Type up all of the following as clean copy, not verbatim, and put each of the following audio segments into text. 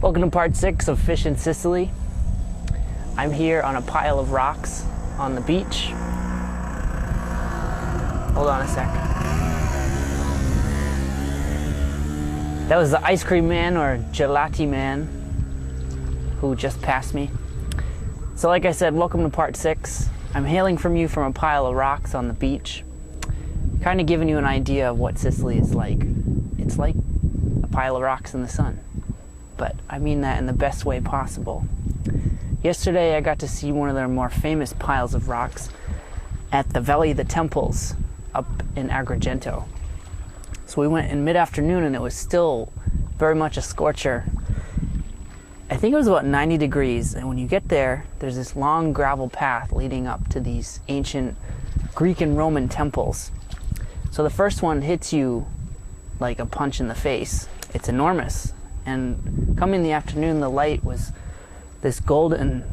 Welcome to part 6 of Fish in Sicily. I'm here on a pile of rocks on the beach. Hold on a sec. That was the ice cream man, or gelati man, who just passed me. So like I said, welcome to part 6. I'm hailing from you from a pile of rocks on the beach. Kind of giving you an idea of what Sicily is like. It's like a pile of rocks in the sun. But I mean that in the best way possible. Yesterday I got to see one of their more famous piles of rocks at the Valley of the Temples up in Agrigento. So we went in mid-afternoon and it was still very much a scorcher. I think it was about 90 degrees, and when you get there, there's this long gravel path leading up to these ancient Greek and Roman temples. So the first one hits you like a punch in the face. It's enormous. And coming in the afternoon, the light was this golden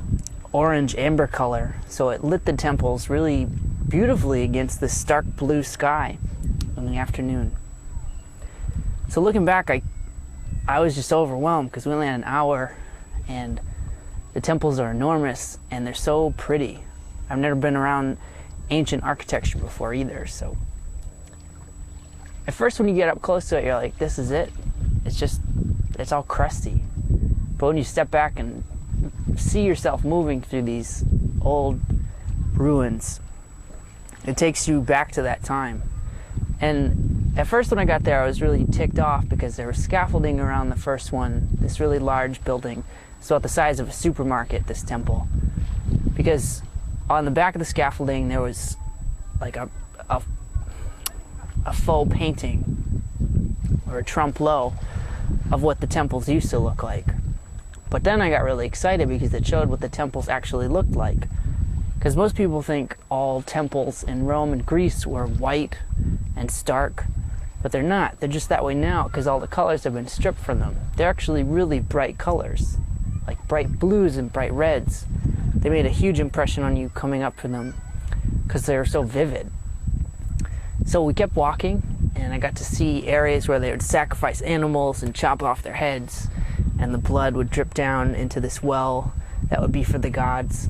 orange amber color, so it lit the temples really beautifully against the stark blue sky in the afternoon. So looking back, I was just overwhelmed because we only had an hour, and the temples are enormous and they're so pretty. I've never been around ancient architecture before either, so at first when you get up close to it, you're like, this is it. It's all crusty. But when you step back and see yourself moving through these old ruins, it takes you back to that time. And at first when I got there, I was really ticked off because there was scaffolding around the first one, this really large building. It's about the size of a supermarket, this temple. Because on the back of the scaffolding, there was like a faux painting or a trompe-l'oeil of what the temples used to look like. But then I got really excited because it showed what the temples actually looked like. Because most people think all temples in Rome and Greece were white and stark, but they're not. They're just that way now because all the colors have been stripped from them. They're actually really bright colors, like bright blues and bright reds. They made a huge impression on you coming up to them because they were so vivid. So we kept walking, and I got to see areas where they would sacrifice animals and chop off their heads, and the blood would drip down into this well that would be for the gods.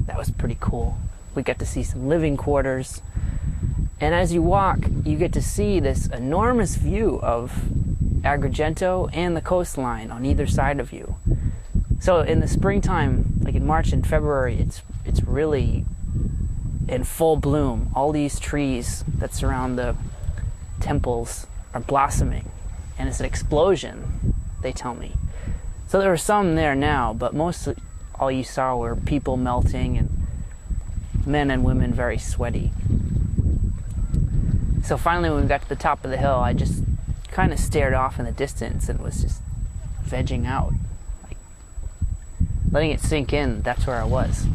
That was pretty cool. We got to see some living quarters. And as you walk, you get to see this enormous view of Agrigento and the coastline on either side of you. So in the springtime, like in March and February, it's really in full bloom. All these trees that surround the temples are blossoming, and it's an explosion, they tell me. So there were some there now, but mostly all you saw were people melting and men and women very sweaty. So finally when we got to the top of the hill, I just kind of stared off in the distance and was just vegging out, like letting it sink in. That's where I was.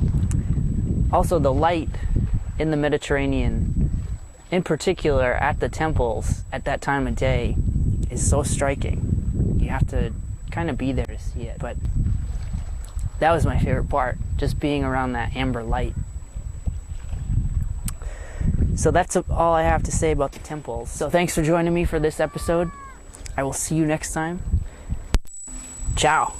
Also, the light in the Mediterranean, in particular at the temples at that time of day, is so striking. You have to kind of be there to see it. But that was my favorite part, just being around that amber light. So that's all I have to say about the temples. So thanks for joining me for this episode. I will see you next time. Ciao.